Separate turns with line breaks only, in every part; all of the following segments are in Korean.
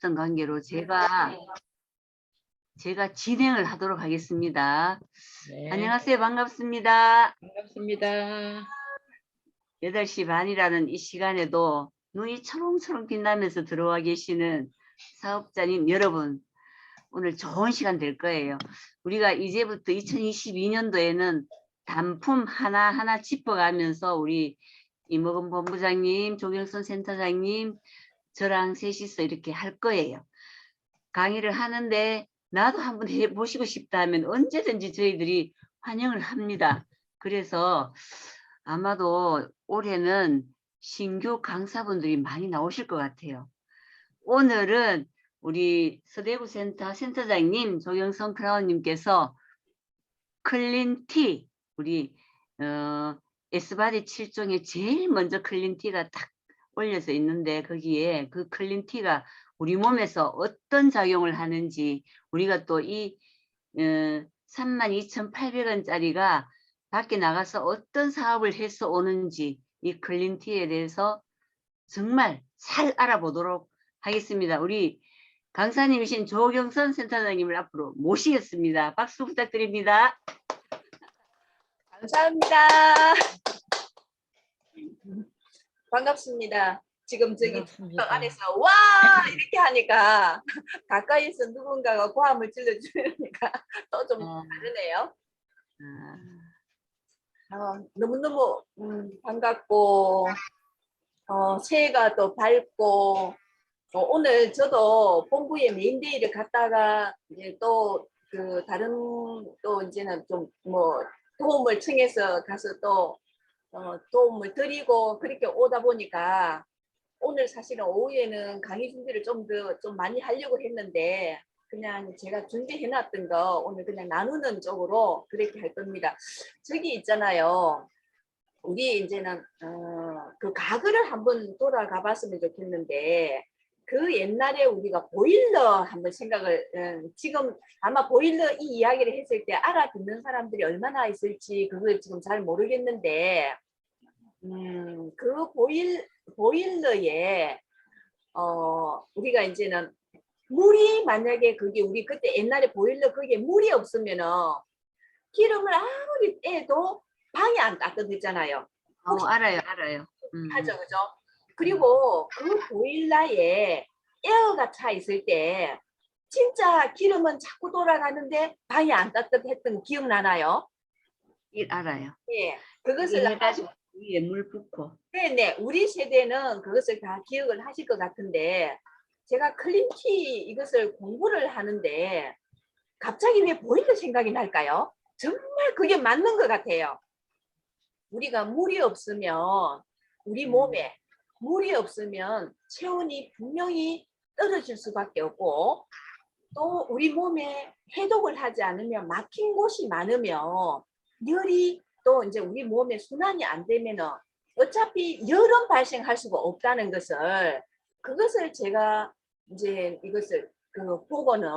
어떤 관계로 제가 진행을 하도록 하겠습니다.
네.
안녕하세요. 반갑습니다.
반갑습니다.
8시 반이라는 이 시간에도 눈이 초롱초롱 빛나면서 들어와 계시는 사업자님 여러분, 오늘 좋은 시간 될 거예요. 우리가 이제부터 2022년도에는 단품 하나하나 짚어가면서 우리 이모금 본부장님, 조경선 센터장님, 저랑 셋이서 이렇게 할 거예요. 강의를 하는데 나도 한번 해보시고 싶다 하면 언제든지 저희들이 환영을 합니다. 그래서 아마도 올해는 신규 강사분들이 많이 나오실 것 같아요. 오늘은 우리 서대구 센터장님, 조경선 크라운님께서 클린티, 우리 에스바디 7종에 제일 먼저 클린티가 딱 올려져 있는데 거기에 그 클린티가 우리 몸에서 어떤 작용을 하는지, 우리가 또 이 32,800원짜리가 밖에 나가서 어떤 사업을 해서 오는지 이 클린티에 대해서 정말 잘 알아보도록 하겠습니다. 우리 강사님이신 조경선 센터장님을 앞으로 모시겠습니다. 박수 부탁드립니다.
감사합니다. 반갑습니다. 지금 저기 안에서 와 이렇게 하니까 가까이서 누군가가 고함을 질러주니까 또 좀 다르네요. 너무너무 반갑고 새해가 또 밝고 오늘 저도 본부에 메인데이를 갔다가 이제 또 그 다른 또 이제는 좀 뭐 도움을 청해서 가서 또 도움을 드리고 그렇게 오다 보니까 오늘 사실은 오후에는 강의 준비를 좀 많이 하려고 했는데 그냥 제가 준비해놨던 거 오늘 그냥 나누는 쪽으로 그렇게 할 겁니다. 저기 있잖아요. 우리 이제는 그 과거를 한번 돌아가 봤으면 좋겠는데 그 옛날에 우리가 보일러 한번 생각을 지금 아마 보일러 이 이야기를 했을 때 알아듣는 사람들이 얼마나 있을지 그걸 지금 잘 모르겠는데 그 보일러에 우리가 이제는 물이 만약에 그게 우리 그때 옛날에 보일러 그게 물이 없으면은 기름을 아무리 떼도 방이 안 따뜻했잖아요.
알아요.
하죠, 그죠? 그리고 그 보일러에 에어가 차 있을 때 진짜 기름은 자꾸 돌아가는데 방이 안 따뜻했던 기억나나요?
알아요.
예, 그것을
해가지고 위에 물 붓고.
네네, 우리 세대는 그것을 다 기억을 하실 것 같은데 제가 클린티 이것을 공부를 하는데 갑자기 왜 보일러 생각이 날까요? 정말 그게 맞는 것 같아요. 우리가 물이 없으면 우리 몸에 물이 없으면 체온이 분명히 떨어질 수밖에 없고 또 우리 몸에 해독을 하지 않으면 막힌 곳이 많으면 열이 또 이제 우리 몸에 순환이 안 되면은 어차피 열은 발생할 수가 없다는 것을 그것을 제가 이제 이것을 보고는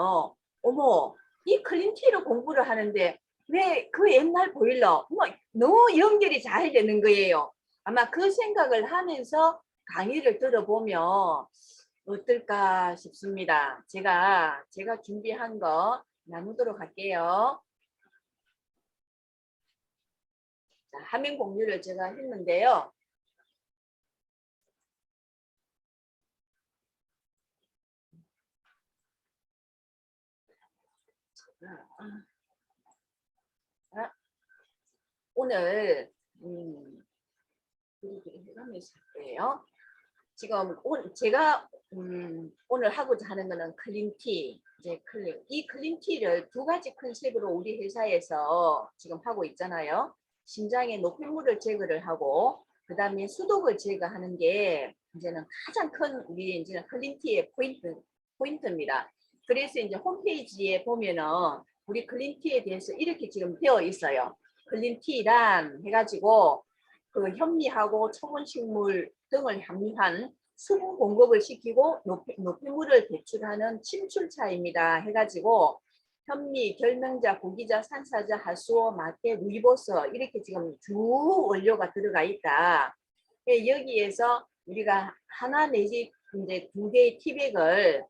어머 이 클린티를 공부를 하는데 왜 그 옛날 보일러 너무 연결이 잘 되는 거예요. 아마 그 생각을 하면서 강의를 들어보면 어떨까 싶습니다. 제가 준비한 거 나누도록 할게요. 자, 화면 공유를 제가 했는데요. 오늘 하면서 할게요. 지금 제가 오늘 하고자 하는 거는 클린티, 이 클린티를 두 가지 컨셉으로 우리 회사에서 지금 하고 있잖아요. 심장의 노폐물을 제거를 하고 그 다음에 수독을 제거하는 게 이제는 가장 큰 우리 이제는 클린티의 포인트입니다. 그래서 이제 홈페이지에 보면은 우리 클린티에 대해서 이렇게 지금 되어 있어요. 클린티란 해가지고 그 현미하고 초본식물 등을 함유한 수분 공급을 시키고 노폐물을 배출하는 침출차입니다. 해가지고 현미, 결명자, 고기자, 산사자, 하수오, 마테, 루이보스 이렇게 지금 주 원료가 들어가 있다. 여기에서 우리가 하나 내지 이제 두 개의 티백을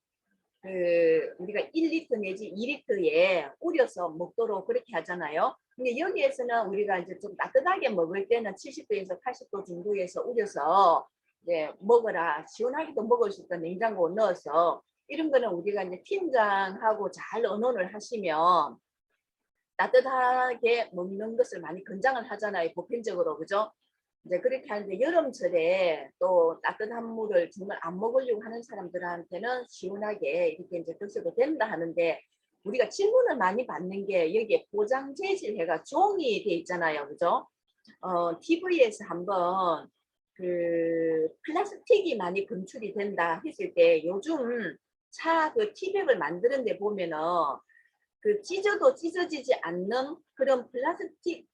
우리가 1리터 내지 2리터에 우려서 먹도록 그렇게 하잖아요. 근데 여기에서는 우리가 이제 좀 따뜻하게 먹을 때는 70도에서 80도 정도에서 우려서 이제 먹어라. 시원하게도 먹을 수 있다. 냉장고에 넣어서 이런 거는 우리가 이제 팀장하고 잘 의논을 하시면 따뜻하게 먹는 것을 많이 권장을 하잖아요. 보편적으로. 그죠? 이제 그렇게 하는데 여름철에 또 따뜻한 물을 정말 안 먹으려고 하는 사람들한테는 시원하게 이렇게 이제 드셔도 된다 하는데 우리가 질문을 많이 받는 게 여기에 포장 재질 해가 종이 돼 있잖아요. 그죠? TV에서 한번 플라스틱이 많이 검출이 된다 했을 때 요즘 차 티백을 만드는 데 보면은 찢어도 찢어지지 않는 그런 플라스틱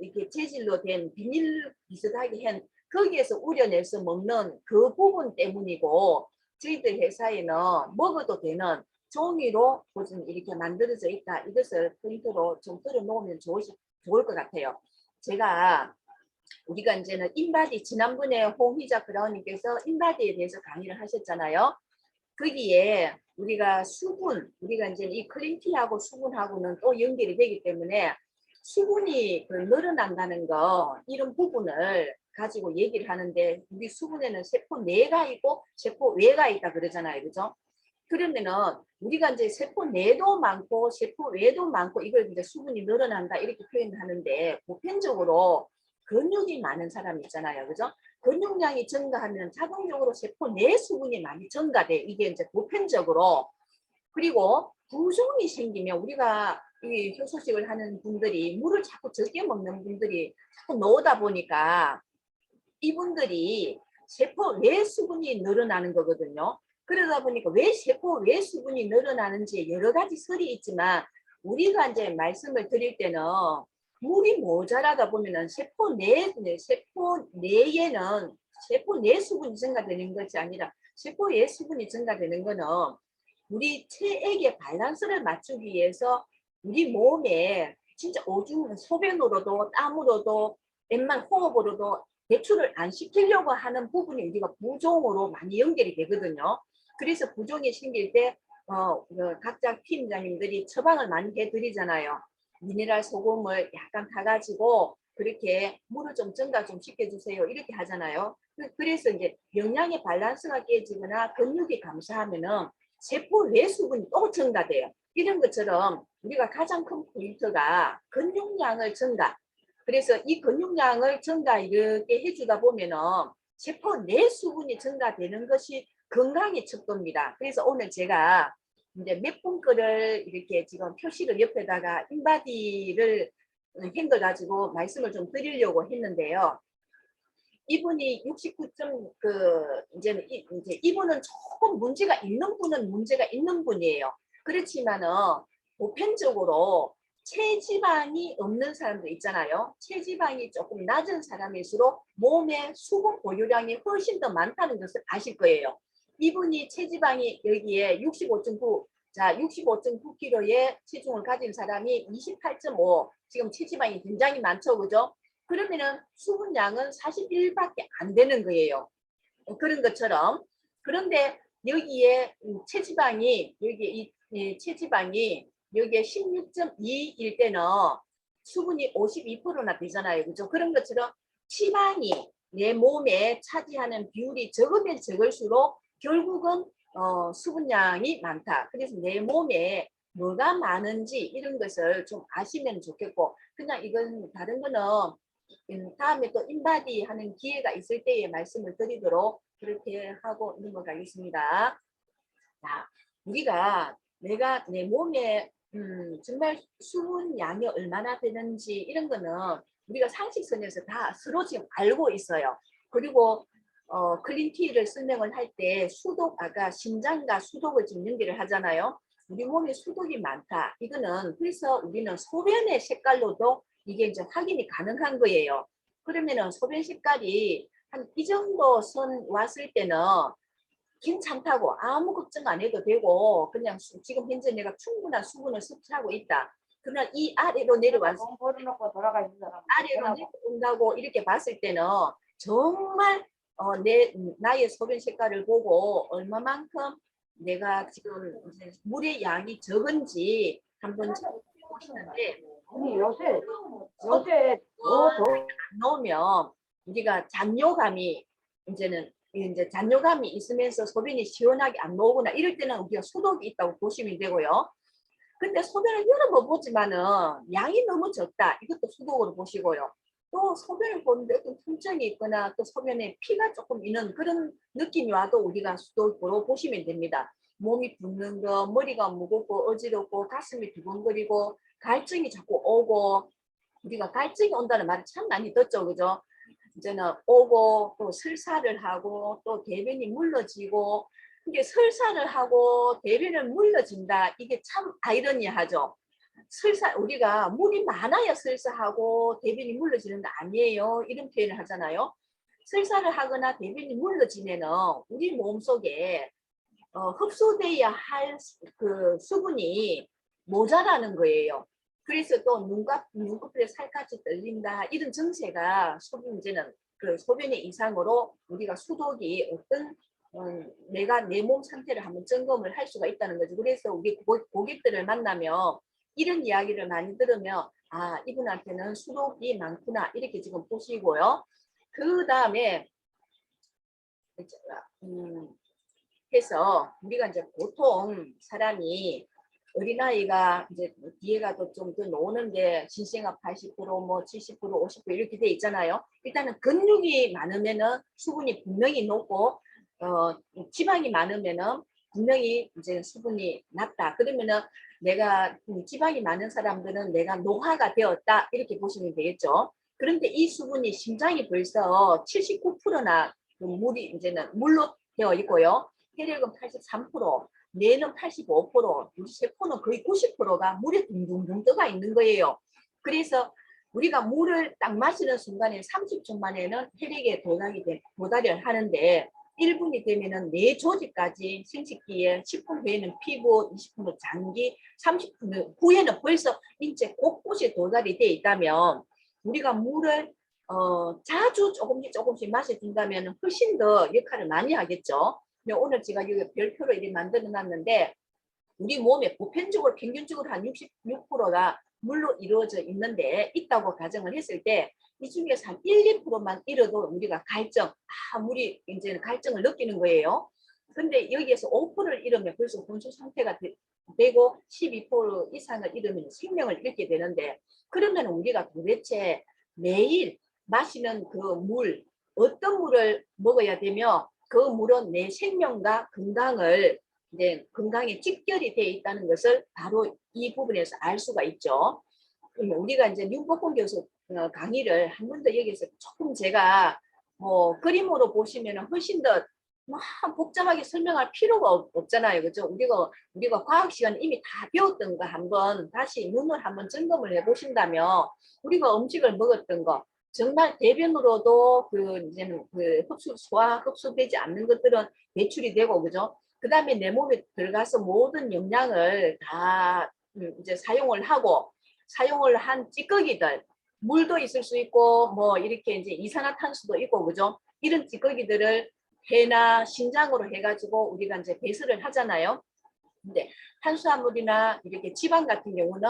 이렇게 재질로 된 비닐 비슷하게 한 거기에서 우려내서 먹는 그 부분 때문이고 저희들 회사에는 먹어도 되는 종이로 이렇게 만들어져 있다. 이것을 포인트로 좀 들어놓으면 좋을 것 같아요. 우리가 이제는 인바디 지난번에 홍희자 브라우님께서 인바디에 대해서 강의를 하셨잖아요. 거기에 우리가 우리가 이제 이 클린티하고 수분하고는 또 연결이 되기 때문에 수분이 늘어난다는 거 이런 부분을 가지고 얘기를 하는데 우리 수분에는 세포 내가 있고 세포 외가 있다 그러잖아요. 그죠? 그러면은 우리가 이제 세포 내도 많고 세포 외도 많고 이걸 이제 수분이 늘어난다 이렇게 표현하는데 보편적으로 근육이 많은 사람 있잖아요. 그죠? 근육량이 증가하면 자동적으로 세포 내 수분이 많이 증가돼. 이게 이제 보편적으로. 그리고 부종이 생기면 우리가 이 효소식을 하는 분들이 물을 자꾸 적게 먹는 분들이 자꾸 넣다 보니까 이분들이 세포 내 수분이 늘어나는 거거든요. 그러다 보니까 왜 세포 내 수분이 늘어나는지 여러 가지 설이 있지만 우리가 이제 말씀을 드릴 때는 물이 모자라다 보면은 세포 내에는 세포 내 수분이 증가되는 것이 아니라 세포 외 수분이 증가되는 거는 우리 체액의 밸런스를 맞추기 위해서 우리 몸에 진짜 오줌 소변으로도 땀으로도 웬만 호흡으로도 배출을 안 시키려고 하는 부분이 우리가 부종으로 많이 연결이 되거든요. 그래서 부종이 생길 때 각자 팀장님들이 처방을 많이 해드리잖아요. 미네랄 소금을 약간 타가지고 그렇게 물을 좀 증가 좀 시켜주세요. 이렇게 하잖아요. 그래서 이제 영양의 밸런스가 깨지거나 근육이 감소하면은 세포 내 수분이 또 증가돼요. 이런 것처럼 우리가 가장 큰 포인트가 근육량을 증가. 그래서 이 근육량을 증가 이렇게 해주다 보면은 세포 내 수분이 증가되는 것이 건강의 척도입니다. 그래서 오늘 제가 이제 몇 분 거를 이렇게 지금 표시를 옆에다가 인바디를 한걸 가지고 말씀을 좀 드리려고 했는데요. 이분이 69점 이제 이분은 조금 문제가 있는 분은 문제가 있는 분이에요. 그렇지만은 보편적으로 체지방이 없는 사람들 있잖아요. 체지방이 조금 낮은 사람일수록 몸에 수분 보유량이 훨씬 더 많다는 것을 아실 거예요. 이분이 체지방이 여기에 65.9, 자 65.9kg의 체중을 가진 사람이 28.5, 지금 체지방이 굉장히 많죠, 그죠? 그러면은 수분량은 41밖에 안 되는 거예요. 그런 것처럼. 그런데 여기에 체지방이 이 체지방이 여기에 16.2일 때는 수분이 52%나 되잖아요. 그죠? 그런 것처럼 지방이 내 몸에 차지하는 비율이 적으면 적을수록 결국은 수분량이 많다. 그래서 내 몸에 뭐가 많은지 이런 것을 좀 아시면 좋겠고, 그냥 이건 다른 거는 다음에 또 인바디 하는 기회가 있을 때에 말씀을 드리도록 그렇게 하고 넘어가겠습니다. 자, 우리가 내가 내 몸에 정말 수분 양이 얼마나 되는지 이런 거는 우리가 상식선에서 다 서로 지금 알고 있어요. 그리고 클린티를 설명을 할 때 아까 심장과 수독을 지금 연결을 하잖아요. 우리 몸에 수독이 많다. 이거는 그래서 우리는 소변의 색깔로도 이게 이제 확인이 가능한 거예요. 그러면은 소변 색깔이 한 이 정도 선 왔을 때는 괜찮다고 아무 걱정 안 해도 되고 그냥 지금 현재 내가 충분한 수분을 섭취하고 있다. 그러나 이 아래로 내려와서 아래로 내려온다고 이렇게 봤을 때는 정말 나의 소변 색깔을 보고 얼마만큼 내가 지금 이제 물의 양이 적은지 한번 보시는데
아니 요새
더
더
넣으면 우리가 잔뇨감이 이제 잔뇨감이 있으면서 소변이 시원하게 안 나오거나 이럴 때는 우리가 소독이 있다고 보시면 되고요. 근데 소변을 여러 번 보지만은 양이 너무 적다. 이것도 소독으로 보시고요. 또 소변을 보는데 어떤 통증이 있거나 또 소변에 피가 조금 있는 그런 느낌이 와도 우리가 소독으로 보시면 됩니다. 몸이 붓는 거, 머리가 무겁고 어지럽고 가슴이 두근거리고 갈증이 자꾸 오고 우리가 갈증이 온다는 말을 참 많이 듣죠, 그죠? 이제는 오고 또 설사를 하고 또 대변이 물러지고 이게 설사를 하고 대변을 물러진다. 이게 참 아이러니하죠. 설사 우리가 물이 많아야 설사하고 대변이 물러지는 거 아니에요. 이런 표현을 하잖아요. 설사를 하거나 대변이 물러지면은 우리 몸속에 흡수돼야 할 그 수분이 모자라는 거예요. 그래서 또 눈꺼풀에 살갗이 떨린다 이런 증세가 소변 그 소변의 이상으로 우리가 수독이 어떤 내가 내 몸 상태를 한번 점검을 할 수가 있다는 거죠. 그래서 우리 고객들을 만나면 이런 이야기를 많이 들으면 아 이분한테는 수독이 많구나 이렇게 지금 보시고요. 그 다음에 해서 우리가 이제 보통 사람이 어린아이가 이제 뒤에가 좀 더 노는데 신생아 80%, 뭐 70%, 50% 이렇게 돼 있잖아요. 일단은 근육이 많으면은 수분이 분명히 높고 지방이 많으면은 분명히 이제 수분이 낮다. 그러면은 내가 지방이 많은 사람들은 내가 노화가 되었다 이렇게 보시면 되겠죠. 그런데 이 수분이 심장이 벌써 79%나 물이 이제는 물로 되어 있고요. 혈액은 83%, 뇌는 85%, 우리 세포는 거의 90%가 물에 둥둥둥 떠가 있는 거예요. 그래서 우리가 물을 딱 마시는 순간에 30초 만에는 혈액에 도달을 하는데 1분이 되면은 뇌 조직까지 생식기에 10분 후에는 피부, 20분 후 장기, 30분 후에는 벌써 인체 곳곳에 도달이 돼 있다면 우리가 물을 자주 조금씩 마셔준다면 훨씬 더 역할을 많이 하겠죠. 근데 오늘 제가 여기 별표로 이렇게 만들어 놨는데 우리 몸에 보편적으로 평균적으로 한 66%가 물로 이루어져 있다고 가정을 했을 때 이 중에서 한 1, 2%만 잃어도 우리가 물이 이제는 갈증을 느끼는 거예요. 근데 여기에서 5%를 잃으면 벌써 혼수 상태가 되고 12% 이상을 잃으면 생명을 잃게 되는데 그러면 우리가 도대체 매일 마시는 그 물, 어떤 물을 먹어야 되며 그 물은 내 생명과 건강에 직결이 되어 있다는 것을 바로 이 부분에서 알 수가 있죠. 우리가 이제 윤복권 교수 강의를 한 번 더 여기서 조금 제가 뭐 그림으로 보시면 훨씬 더 복잡하게 설명할 필요가 없잖아요. 그죠? 우리가 과학 시간에 이미 다 배웠던 거 한번 다시 눈을 한번 점검을 해 보신다면 우리가 음식을 먹었던 거 정말 대변으로도 이제는 소화 흡수되지 않는 것들은 배출이 되고 그죠? 그 다음에 내 몸에 들어가서 모든 영양을 다 이제 사용을 한 찌꺼기들 물도 있을 수 있고 뭐 이렇게 이제 이산화탄소도 있고 그죠? 이런 찌꺼기들을 폐나 신장으로 해가지고 우리가 이제 배설을 하잖아요. 근데 탄수화물이나 이렇게 지방 같은 경우는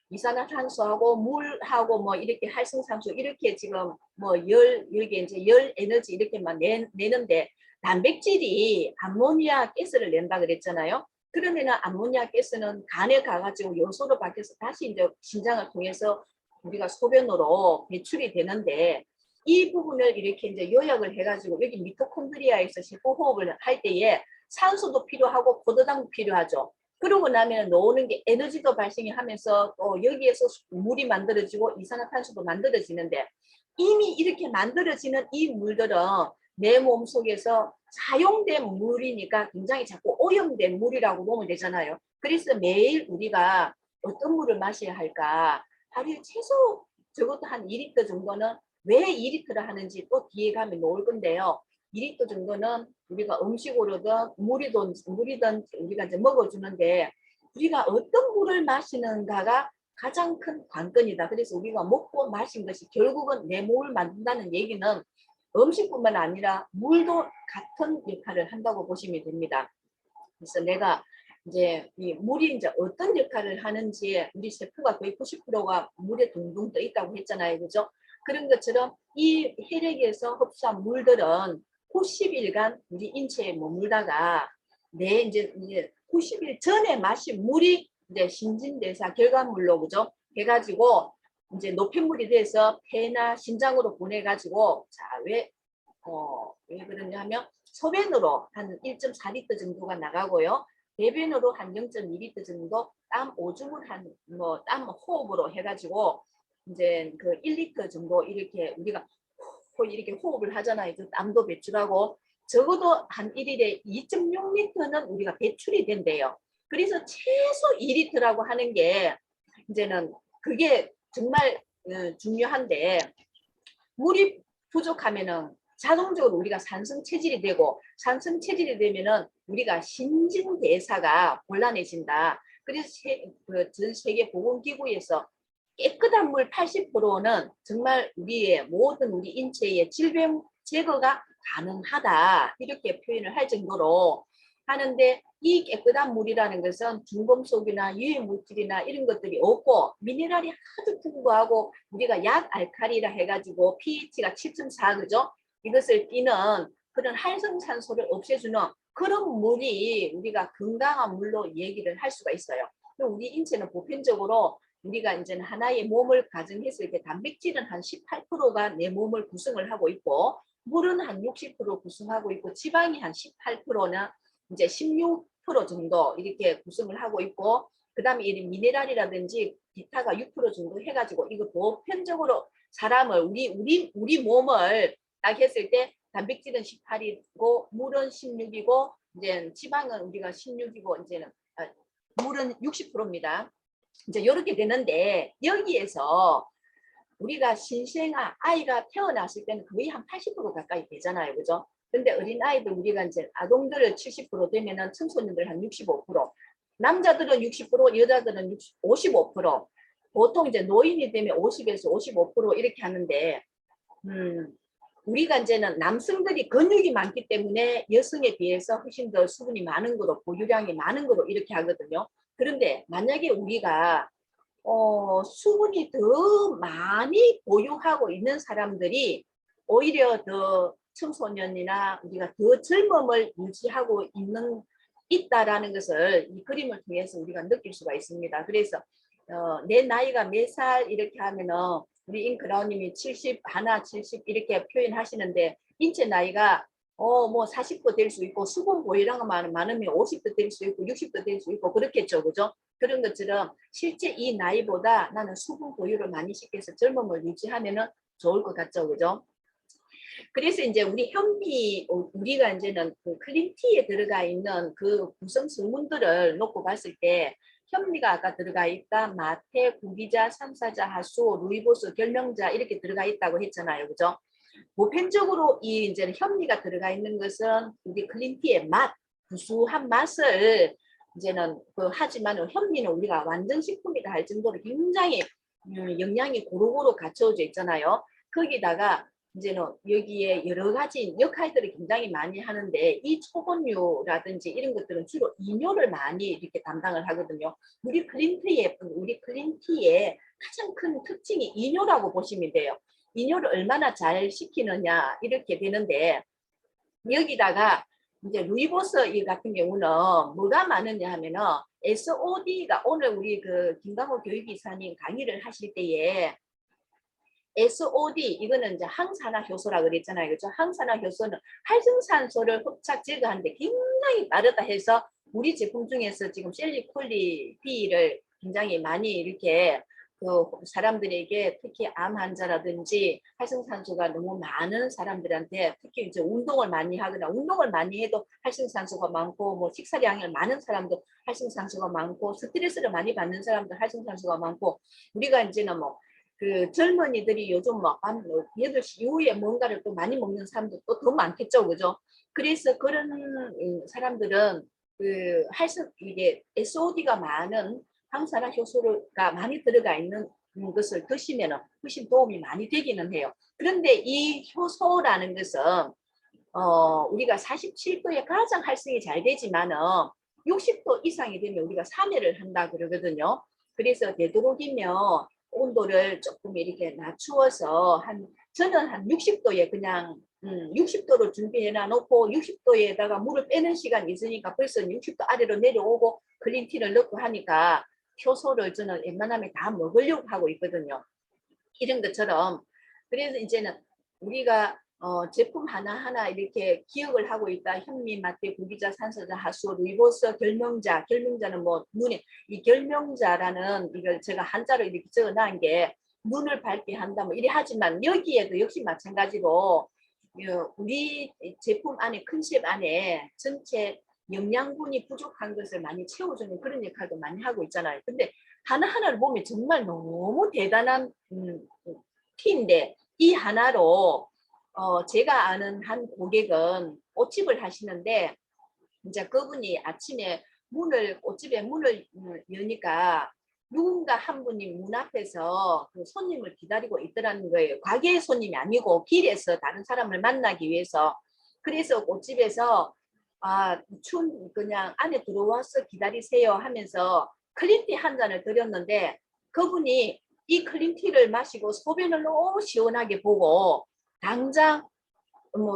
이산화탄소하고 물하고 뭐 이렇게 활성산소 이렇게 지금 뭐 이게 이제 열 에너지 이렇게만 내는데 단백질이 암모니아 가스를 낸다 그랬잖아요. 그러면은 암모니아 가스는 간에 가가지고 요소로 바뀌어서 다시 이제 신장을 통해서 우리가 소변으로 배출이 되는데 이 부분을 이렇게 이제 요약을 해가지고 여기 미토콘드리아에서 세포호흡을 할 때에 산소도 필요하고 포도당도 필요하죠. 그러고 나면 나오는 게 에너지도 발생이 하면서 또 여기에서 물이 만들어지고 이산화탄소도 만들어지는데 이미 이렇게 만들어지는 이 물들은 내 몸속에서 사용된 물이니까 굉장히 자꾸 오염된 물이라고 보면 되잖아요. 그래서 매일 우리가 어떤 물을 마셔야 할까? 하루에 최소 적어도 한 2리터 정도는 왜 2리터를 하는지 또 뒤에 가면 나올 건데요. 2리터 정도는 우리가 음식으로든 물이든 우리가 이제 먹어주는데 우리가 어떤 물을 마시는가가 가장 큰 관건이다. 그래서 우리가 먹고 마신 것이 결국은 내 몸을 만든다는 얘기는 음식뿐만 아니라 물도 같은 역할을 한다고 보시면 됩니다. 그래서 내가 이제 이 물이 이제 어떤 역할을 하는지 우리 세포가 거의 90%가 물에 둥둥 떠 있다고 했잖아요. 그죠? 그런 것처럼 이 혈액에서 흡수한 물들은 90일간 우리 인체에 머물다가 내 이제 90일 전에 마신 물이 이제 신진대사 결과물로 그죠? 해가지고 이제 노폐물이 돼서 폐나 심장으로 보내가지고 왜 그러냐 하면 소변으로 한 1.4리터 정도가 나가고요. 배변으로 한 0.2리터 정도, 땀 오줌을 땀 호흡으로 해가지고 이제 그 1리터 정도 이렇게 우리가 이렇게 호흡을 하잖아요. 그 땀도 배출하고 적어도 한 1일에 2.6리터는 우리가 배출이 된대요. 그래서 최소 2리터라고 하는 게 이제는 그게 정말 중요한데 물이 부족하면은 자동적으로 우리가 산성 체질이 되고 산성 체질이 되면은 우리가 신진대사가 곤란해진다. 그래서 전 세계 보건기구에서 깨끗한 물 80%는 정말 우리의 모든 우리 인체의 질병 제거가 가능하다. 이렇게 표현을 할 정도로 하는데 이 깨끗한 물이라는 것은 중금속이나 유해물질이나 이런 것들이 없고 미네랄이 아주 풍부하고 우리가 약 알칼리라 해가지고 pH가 7.4 그죠? 이것을 띠는 그런 활성산소를 없애주는 그런 물이 우리가 건강한 물로 얘기를 할 수가 있어요. 우리 인체는 보편적으로 우리가 이제는 하나의 몸을 가정했을 때 단백질은 한 18%가 내 몸을 구성을 하고 있고 물은 한 60% 구성하고 있고 지방이 한 18%나 이제 16% 정도 이렇게 구성을 하고 있고 그 다음에 이 미네랄이라든지 기타가 6% 정도 해가지고 이거 보편적으로 사람을 우리 몸을 딱 했을 때 단백질은 18이고 물은 16이고 이제 지방은 우리가 16이고 이제는 물은 60%입니다. 이제 이렇게 되는데 여기에서 우리가 아이가 태어났을 때는 거의 한 80% 가까이 되잖아요. 그죠? 근데 어린아이들 우리가 이제 아동들을 70% 되면은 청소년들 한 65%, 남자들은 60%, 여자들은 55%, 보통 이제 노인이 되면 50에서 55% 이렇게 하는데, 우리가 이제는 남성들이 근육이 많기 때문에 여성에 비해서 훨씬 더 수분이 많은 거로, 보유량이 많은 거로 이렇게 하거든요. 그런데 만약에 우리가 수분이 더 많이 보유하고 있는 사람들이 오히려 더 청소년이나 우리가 더 젊음을 유지하고 있다라는 것을 이 그림을 통해서 우리가 느낄 수가 있습니다. 그래서 내 나이가 몇 살 이렇게 하면은 우리 인크라우님이 70, 하나 70 이렇게 표현하시는데 인체 나이가 뭐 40도 될 수 있고 수분 보유量많으면 50도 될 수 있고 60도 될 수 있고 그렇겠죠. 그죠? 그런 것처럼 실제 이 나이보다 나는 수분 보유를 많이 시켜서 젊음을 유지하면은 좋을 것 같죠. 그죠? 그래서 이제 우리 현미, 우리가 이제는 그 클린티에 들어가 있는 그 구성 성분들을 놓고 봤을 때 현미가 아까 들어가 있다, 마태, 구기자, 삼사자, 하수, 루이보스, 결명자 이렇게 들어가 있다고 했잖아요. 그죠? 보편적으로 이 이제 현미가 들어가 있는 것은 우리 클린티의 구수한 맛을 이제는 하지만 현미는 우리가 완전식품이다 할 정도로 굉장히 영양이 고루고루 갖춰져 있잖아요. 거기다가 이제는 여기에 여러 가지 역할들을 굉장히 많이 하는데 이 초건류라든지 이런 것들은 주로 이뇨를 많이 이렇게 담당을 하거든요. 우리 클린티의 가장 큰 특징이 이뇨라고 보시면 돼요. 이뇨를 얼마나 잘 시키느냐 이렇게 되는데 여기다가 이제 루이보스 이 같은 경우는 뭐가 많으냐 하면은 SOD가 오늘 우리 그 김강호 교육이사님 강의를 하실 때에 SOD 이거는 이제 항산화 효소라 그랬잖아요. 그렇죠? 항산화 효소는 활성산소를 흡착 제거하는데 굉장히 빠르다 해서 우리 제품 중에서 지금 셀리콜리 B를 굉장히 많이 이렇게 그 사람들에게 특히 암 환자라든지 활성산소가 너무 많은 사람들한테 특히 이제 운동을 많이 하거나 운동을 많이 해도 활성산소가 많고 뭐 식사량이 많은 사람도 활성산소가 많고 스트레스를 많이 받는 사람도 활성산소가 많고 우리가 이제는 뭐 그 젊은이들이 요즘 뭐 밤 8시 이후에 뭔가를 또 많이 먹는 사람도 또 더 많겠죠. 그죠? 그래서 그런 사람들은 이게 SOD가 많은 항산화 효소가 많이 들어가 있는 것을 드시면 훨씬 도움이 많이 되기는 해요. 그런데 이 효소라는 것은 우리가 47도에 가장 활성이 잘 되지만은 60도 이상이 되면 우리가 3회를 한다 그러거든요. 그래서 되도록이면 온도를 조금 이렇게 낮추어서 저는 한 60도에 그냥 60도로 준비해 놔놓고 60도에다가 물을 빼는 시간이 있으니까 벌써 60도 아래로 내려오고 클린티를 넣고 하니까 효소를 저는 웬만하면 다 먹으려고 하고 있거든요. 이런 것처럼. 그래서 이제는 우리가 제품 하나하나 이렇게 기억을 하고 있다. 현미, 마태, 구기자, 산소자, 하수, 루이보스, 결명자. 결명자는 뭐 눈에, 이 결명자라는 이걸 제가 한자로 이렇게 적어 놓은 게 눈을 밝게 한다 뭐 이래 하지만 여기에도 역시 마찬가지로 우리 제품 안에 컨셉 안에 전체 영양분이 부족한 것을 많이 채워주는 그런 역할도 많이 하고 있잖아요. 근데 하나하나를 보면 정말 너무 대단한 티인데 이 하나로 제가 아는 한 고객은 옷집을 하시는데 이제 그분이 아침에 옷집에 문을 여니까 누군가 한 분이 문 앞에서 그 손님을 기다리고 있더라는 거예요. 가게 손님이 아니고 길에서 다른 사람을 만나기 위해서. 그래서 옷집에서 그냥 안에 들어와서 기다리세요 하면서 클린티 한 잔을 드렸는데 그분이 이 클린티를 마시고 소변을 너무 시원하게 보고 당장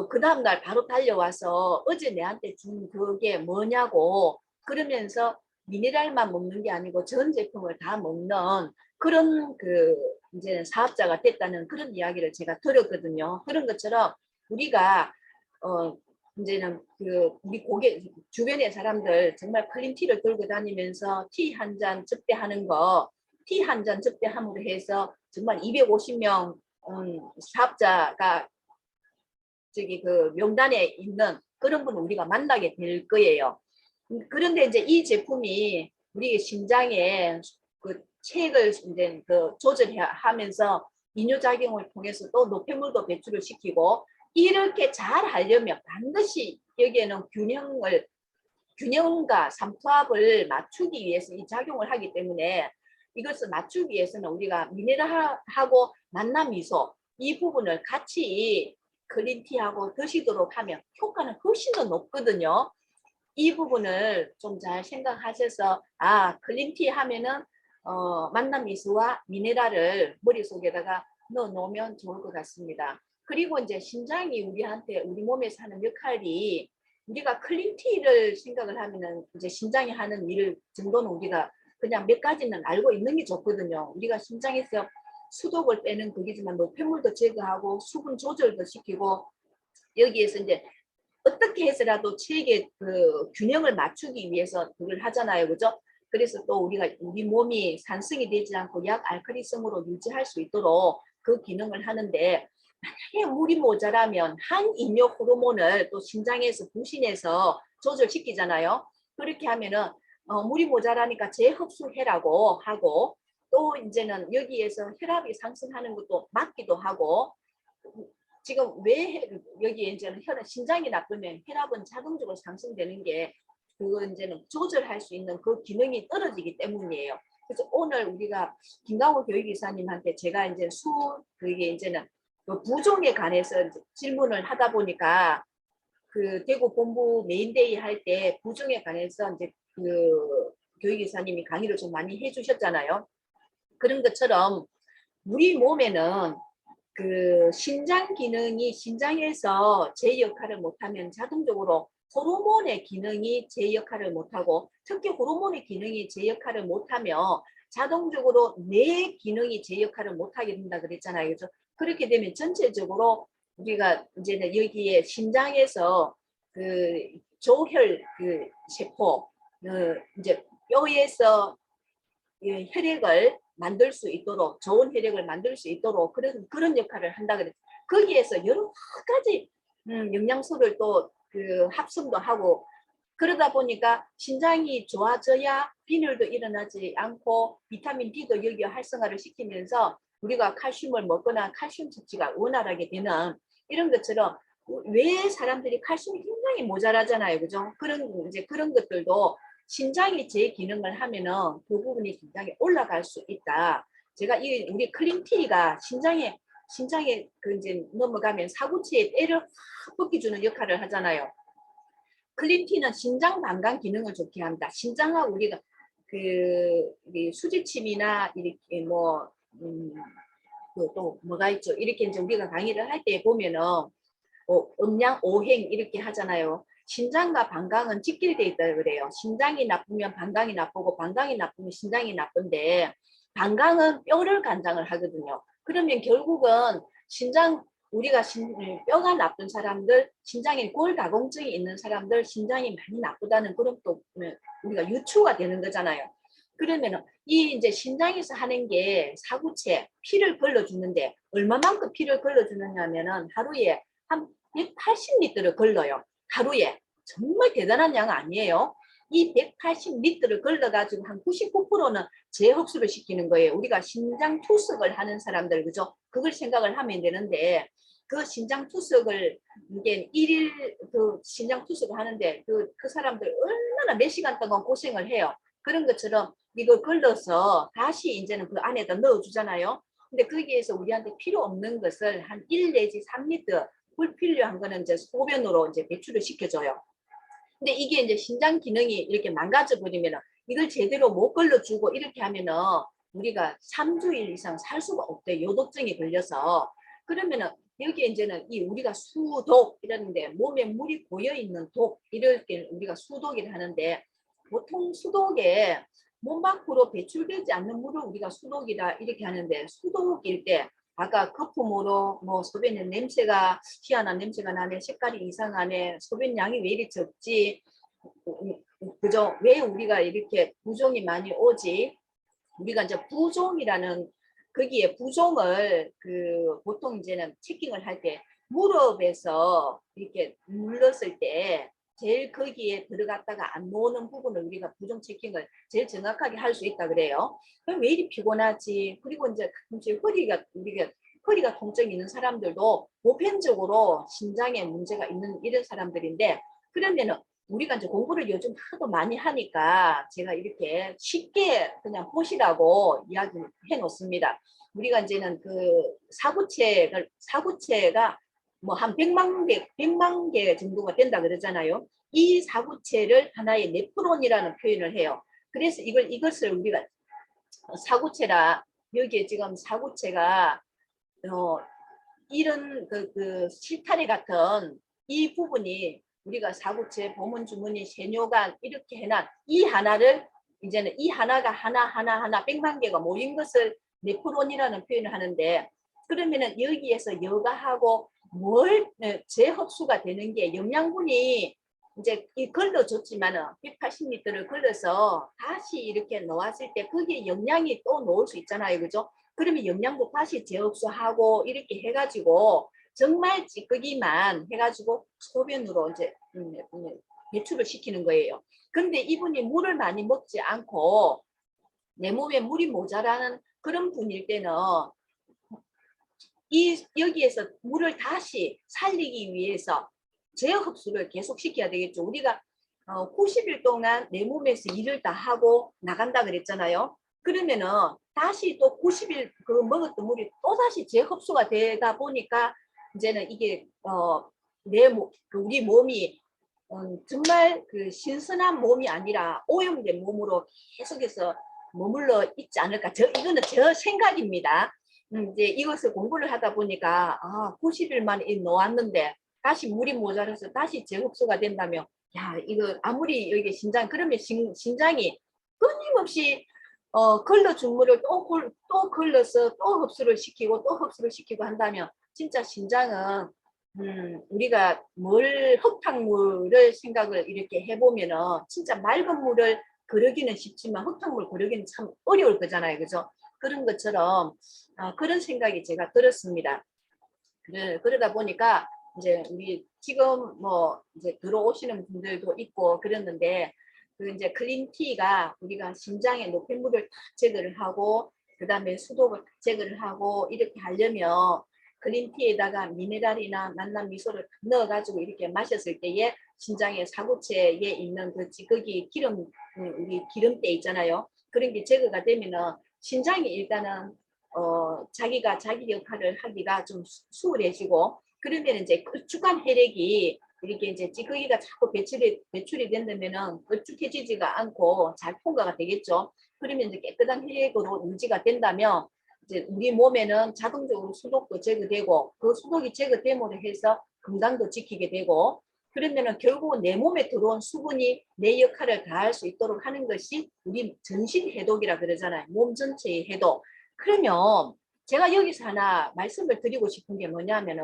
그 다음날 바로 달려와서 어제 내한테 준 그게 뭐냐고 그러면서 미네랄만 먹는 게 아니고 전 제품을 다 먹는 그런 이제 사업자가 됐다는 그런 이야기를 제가 들었거든요. 그런 것처럼 우리가 이제는 우리 고객 주변의 사람들 정말 클린티를 들고 다니면서 티 한 잔 접대하는 거, 티 한 잔 접대함으로 해서 정말 250명 사업자가 명단에 있는 그런 분을 우리가 만나게 될 거예요. 그런데 이제 이 제품이 우리 심장에 체액을 이제 조절하면서 이뇨작용을 통해서 또 노폐물도 배출을 시키고 이렇게 잘 하려면 반드시 여기에는 균형과 삼투압을 맞추기 위해서 이 작용을 하기 때문에 이것을 맞추기 위해서는 우리가 미네랄하고 만남미소 이 부분을 같이 클린티하고 드시도록 하면 효과는 훨씬 더 높거든요. 이 부분을 좀 잘 생각하셔서 클린티 하면은 만남미소와 미네랄을 머릿속에다가 넣어 놓으면 좋을 것 같습니다. 그리고 이제 심장이 우리 몸에서 하는 역할이 우리가 클린티를 생각을 하면은 이제 심장이 하는 일 정도는 우리가 그냥 몇 가지는 알고 있는 게 좋거든요. 우리가 심장에서 수독을 빼는 거기지만 노폐물도 제거하고 수분 조절도 시키고 여기에서 이제 어떻게 해서라도 체액의 균형을 맞추기 위해서 그걸 하잖아요. 그죠? 그래서 또 우리 몸이 산성이 되지 않고 약 알칼리성으로 유지할 수 있도록 그 기능을 하는데 만약에 물이 모자라면 항이뇨 호르몬을 또 심장에서 부신해서 조절시키잖아요. 그렇게 하면은 물이 모자라니까 재흡수해라고 하고 또 이제는 여기에서 혈압이 상승하는 것도 막기도 하고 지금 왜 여기 이제는 심장이 나쁘면 혈압은 자동적으로 상승되는 게 그거 이제는 조절할 수 있는 그 기능이 떨어지기 때문이에요. 그래서 오늘 우리가 김강호 교육이사님한테 제가 이제 그게 이제는 부종에 관해서 질문을 하다 보니까 대구 본부 메인데이 할 때 부종에 관해서 이제 교육이사님이 강의를 좀 많이 해주셨잖아요. 그런 것처럼 우리 몸에는 심장 기능이 심장에서 제 역할을 못하면 자동적으로 호르몬의 기능이 제 역할을 못하고 특히 호르몬의 기능이 제 역할을 못하면 자동적으로 뇌 기능이 제 역할을 못하게 된다 그랬잖아요. 그래서 그렇게 되면 전체적으로 우리가 이제는 여기에 심장에서 조혈 세포 이제 뼈에서 혈액을 만들 수 있도록 좋은 혈액을 만들 수 있도록 그런 역할을 한다 그랬어요. 거기에서 여러 가지 영양소를 또 합성도 하고 그러다 보니까 심장이 좋아져야 빈혈도 일어나지 않고 비타민 D도 여기 활성화를 시키면서 우리가 칼슘을 먹거나 칼슘 섭취가 원활하게 되는 이런 것처럼 왜 사람들이 칼슘이 굉장히 모자라잖아요. 그죠? 그런 것들도 심장이 제 기능을 하면은 그 부분이 굉장히 올라갈 수 있다. 제가 우리 클린티가 심장에 이제 넘어가면 사구치에 때를 확 벗겨주는 역할을 하잖아요. 클린티는 신장 방광 기능을 좋게 합니다. 신장하고 우리가 우리 수지침이나 이렇게 뭐 또 뭐가 있죠? 이렇게 이제 우리가 강의를 할 때 보면은 음양 오행 이렇게 하잖아요. 신장과 방광은 직결되어 있다 그래요. 신장이 나쁘면 방광이 나쁘고 방광이 나쁘면 신장이 나쁜데 방광은 뼈를 관장을 하거든요. 그러면 결국은 우리가 뼈가 나쁜 사람들, 신장에 골다공증이 있는 사람들, 신장이 많이 나쁘다는 그런 또 우리가 유추가 되는 거잖아요. 그러면은 이 이제 신장에서 하는 게 사구체 피를 걸러주는데 얼마만큼 피를 걸러주느냐면은 하루에 한 180리터를 걸러요. 하루에. 정말 대단한 양 아니에요. 이 180리터를 걸러가지고 한 99%는 재흡수를 시키는 거예요. 우리가 신장 투석을 하는 사람들, 그죠? 그걸 생각을 하면 되는데, 그 신장 투석을, 이게 일일 신장 투석을 하는데, 그 사람들 얼마나 몇 시간 동안 고생을 해요. 그런 것처럼 이걸 걸러서 다시 이제는 그 안에다 넣어주잖아요. 근데 거기에서 우리한테 필요 없는 것을 한 1 내지 3리터 불필요한 거는 이제 소변으로 이제 배출을 시켜줘요. 근데 이게 이제 신장 기능이 이렇게 망가져 버리면 이걸 제대로 못 걸러주고 이렇게 하면은 우리가 3주일 이상 살 수가 없대요. 요독증이 걸려서. 그러면은 여기에 이제는 이 우리가 수독 이러는데 몸에 물이 고여 있는 독 이럴 때 우리가 수독이를 하는데 보통 수독에 몸 밖으로 배출되지 않는 물을 우리가 수독이라 이렇게 하는데 수독일 때 아까 거품으로 뭐 소변에 냄새가 희한한 냄새가 나네, 색깔이 이상하네, 소변 양이 왜 이리 적지, 그죠? 왜 우리가 이렇게 부종이 많이 오지? 우리가 이제 부종이라는 거기에 부종을 보통 이제는 체킹을 할 때 무릎에서 이렇게 눌렀을 때 제일 거기에 들어갔다가 안 나오는 부분을 우리가 부종 체킹을 제일 정확하게 할 수 있다 그래요. 그럼 왜 이리 피곤하지? 그리고 이제 가끔씩 허리가 통증이 있는 사람들도 보편적으로 신장에 문제가 있는 이런 사람들인데 그러면은 우리가 이제 공부를 요즘 하도 많이 하니까 제가 이렇게 쉽게 그냥 보시라고 이야기해 놓습니다. 우리가 이제는 사구체가 뭐 한 100만 개 정도가 된다 그러잖아요. 이 사구체를 하나의 네프론이라는 표현을 해요. 그래서 이것을 우리가 사구체라 여기에 지금 사구체가 이런 실타래 같은 이 부분이 우리가 사구체, 보문주머니, 세뇨간 이렇게 해놔 이 하나를 이제는 이 하나가 하나 100만 개가 모인 것을 네프론이라는 표현을 하는데 그러면은 여기에서 여가하고 재흡수가 되는 게 영양분이 이제 걸러줬지만은 180리터를 걸러서 다시 이렇게 놓았을 때 거기에 영양이 또 놓을 수 있잖아요, 그죠? 그러면 영양도 다시 재흡수하고 이렇게 해가지고 정말 찌꺼기만 해가지고 소변으로 이제 배출을 시키는 거예요. 근데 이분이 물을 많이 먹지 않고 내 몸에 물이 모자라는 그런 분일 때는 여기에서 물을 다시 살리기 위해서 재흡수를 계속 시켜야 되겠죠. 우리가 90일 동안 내 몸에서 일을 다 하고 나간다 그랬잖아요. 그러면은 다시 또 90일 먹었던 물이 또 다시 재흡수가 되다 보니까 이제는 이게 우리 몸이 정말 신선한 몸이 아니라 오염된 몸으로 계속해서 머물러 있지 않을까. 이거는 저 생각입니다. 이제 이것을 공부를 하다 보니까 90일 만에 놓았는데 다시 물이 모자라서 다시 재흡수가 된다면 야 이거 아무리 여기 그러면 신장이 끊임없이 걸러준 물을 또 걸러서 또 흡수를 시키고 한다면 진짜 신장은 우리가 흙탕물을 생각을 이렇게 해보면은 진짜 맑은 물을 거르기는 쉽지만 흙탕물 거르기는 참 어려울 거잖아요, 그죠? 그런 것처럼 그런 생각이 제가 들었습니다. 그러다 보니까 이제 우리 지금 뭐 이제 들어오시는 분들도 있고 그랬는데 이제 클린티가 우리가 심장의 노폐물을 다 제거를 하고 그 다음에 수독을 제거를 하고 이렇게 하려면 클린티에다가 미네랄이나 만난 미소를 넣어가지고 이렇게 마셨을 때에 심장의 사구체에 있는 그 찌꺼기 우리 기름때 있잖아요. 그런 게 제거가 되면은 심장이 일단은 자기가 자기 역할을 하기가 좀 수월해지고 그러면 이제 걸쭉한 혈액이 이렇게 이제 찌꺼기가 자꾸 배출이 된다면은 걸쭉해지지가 않고 잘 통과가 되겠죠. 그러면 이제 깨끗한 혈액으로 유지가 된다면 이제 우리 몸에는 자동적으로 수독도 제거되고 그 수독이 제거됨으로 해서 건강도 지키게 되고 그러면은 결국은 내 몸에 들어온 수분이 내 역할을 다할 수 있도록 하는 것이 우리 전신 해독이라 그러잖아요. 몸 전체의 해독. 그러면 제가 여기서 하나 말씀을 드리고 싶은 게 뭐냐면은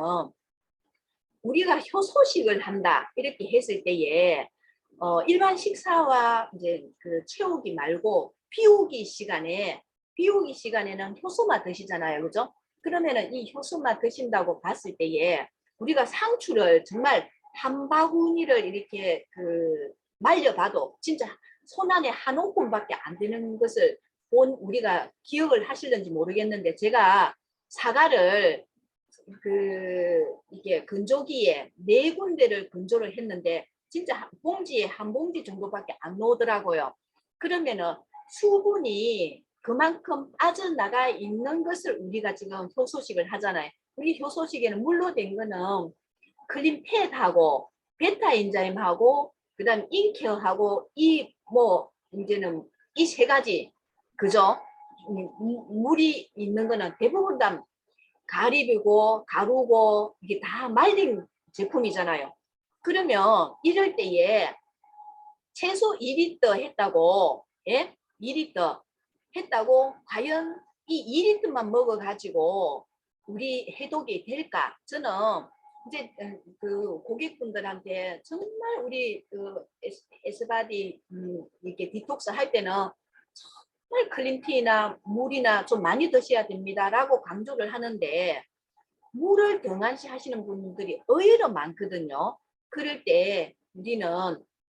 우리가 효소식을 한다 이렇게 했을 때에 일반 식사와 이제 그 채우기 말고 비우기 시간에는 효소만 드시잖아요, 그죠? 그러면은 이 효소만 드신다고 봤을 때에 우리가 상추를 정말 한 바구니를 이렇게 그 말려봐도 진짜 손 안에 한 움큼밖에 안 되는 것을 우리가 기억을 하실는지 모르겠는데 제가 사과를 이게 건조기에 4군데를 건조를 했는데 진짜 봉지에 한 봉지 정도밖에 안 나오더라고요. 그러면은 수분이 그만큼 빠져나가 있는 것을 우리가 지금 효소식을 하잖아요. 우리 효소식에는 물로 된 거는 클린팻하고 베타 엔자임하고 그다음 인케어하고 이 뭐 이제는 이 3가지 그죠? 물이 있는 거는 대부분 다 가리비고 가루고 이게 다 말린 제품이잖아요. 그러면 이럴 때에 최소 2리터 했다고, 예? 2리터 했다고 과연 이 2리터만 먹어가지고 우리 해독이 될까? 저는 이제 그 고객분들한테 정말 우리 그 에스바디 이렇게 디톡스 할 때는 정말 클린티나 물이나 좀 많이 드셔야 됩니다라고 강조를 하는데 물을 등한시 하시는 분들이 의외로 많거든요. 그럴 때 우리는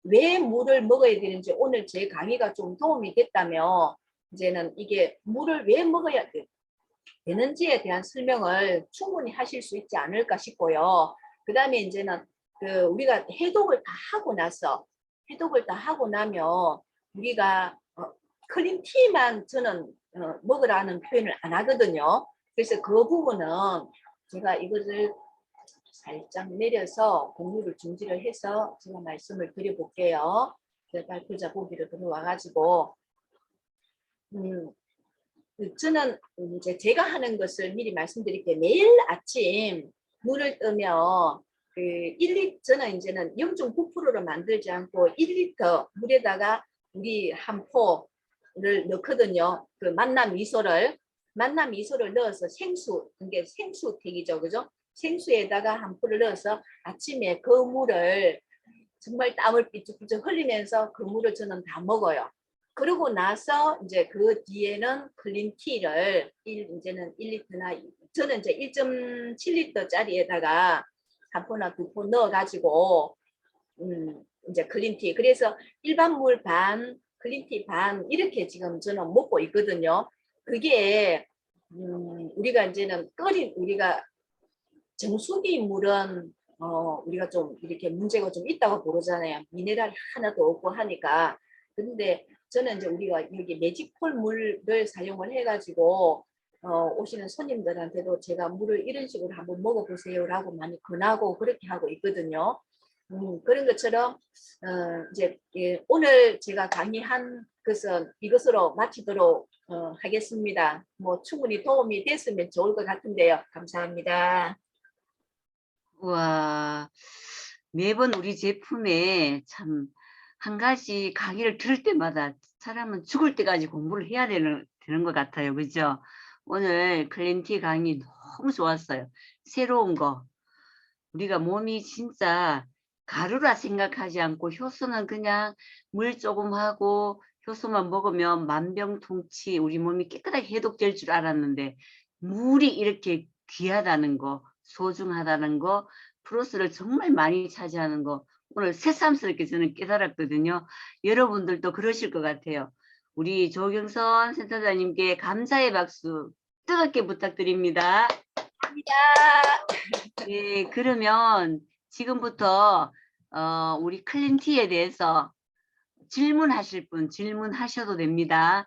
왜 물을 먹어야 되는지 오늘 제 강의가 좀 도움이 됐다면 이제는 이게 물을 왜 먹어야 되는지에 대한 설명을 충분히 하실 수 있지 않을까 싶고요. 그 다음에 이제는 그 우리가 해독을 다 하고 나면 우리가 클린티만 저는 먹으라는 표현을 안 하거든요. 그래서 그 부분은 제가 이것을 살짝 내려서 공유를 중지를 해서 제가 말씀을 드려볼게요. 발표자 보기로 들어와가지고 저는 이제 제가 하는 것을 미리 말씀드릴게요. 매일 아침 눈을 뜨면 그 1리터, 저는 이제는 0.9%로 만들지 않고 1리터 물에다가 우리 한 포를 넣거든요. 그 만남 미소를 넣어서 생수, 이게 생수택이죠, 그죠? 생수에다가 한 포를 넣어서 아침에 그 물을 정말 땀을 삐죽삐죽 흘리면서 그 물을 저는 다 먹어요. 그러고 나서 이제 그 뒤에는 클린티를 이제는 1리터나 저는 이제 1.7리터짜리에다가 한 포나 2포 넣어가지고 이제 클린티 그래서 일반 물 반, 클린티 반 이렇게 지금 저는 먹고 있거든요. 그게 우리가 이제는 우리가 정수기 물은 우리가 좀 이렇게 문제가 좀 있다고 보잖아요. 미네랄 하나도 없고 하니까. 근데 저는 이제 우리가 여기 매직폴 물을 사용을 해가지고 오시는 손님들한테도 제가 물을 이런 식으로 한번 먹어보세요라고 많이 권하고 그렇게 하고 있거든요. 그런 것처럼 이제 오늘 제가 강의한 것은 이것으로 마치도록 하겠습니다. 뭐 충분히 도움이 됐으면 좋을 것 같은데요. 감사합니다.
우와, 매번 우리 제품에 참 한 가지 강의를 들을 때마다 사람은 죽을 때까지 공부를 해야 되는 것 같아요. 그죠? 오늘 클린티 강의 너무 좋았어요. 새로운 거. 우리가 몸이 진짜 가루라 생각하지 않고 효소는 그냥 물 조금 하고 효소만 먹으면 만병통치 우리 몸이 깨끗하게 해독될 줄 알았는데 물이 이렇게 귀하다는 거, 소중하다는 거, 플러스를 정말 많이 차지하는 거 오늘 새삼스럽게 저는 깨달았거든요. 여러분들도 그러실 것 같아요. 우리 조경선 센터장님께 감사의 박수 뜨겁게 부탁드립니다. 네, 그러면 지금부터 우리 클린티에 대해서 질문하실 분 질문하셔도 됩니다.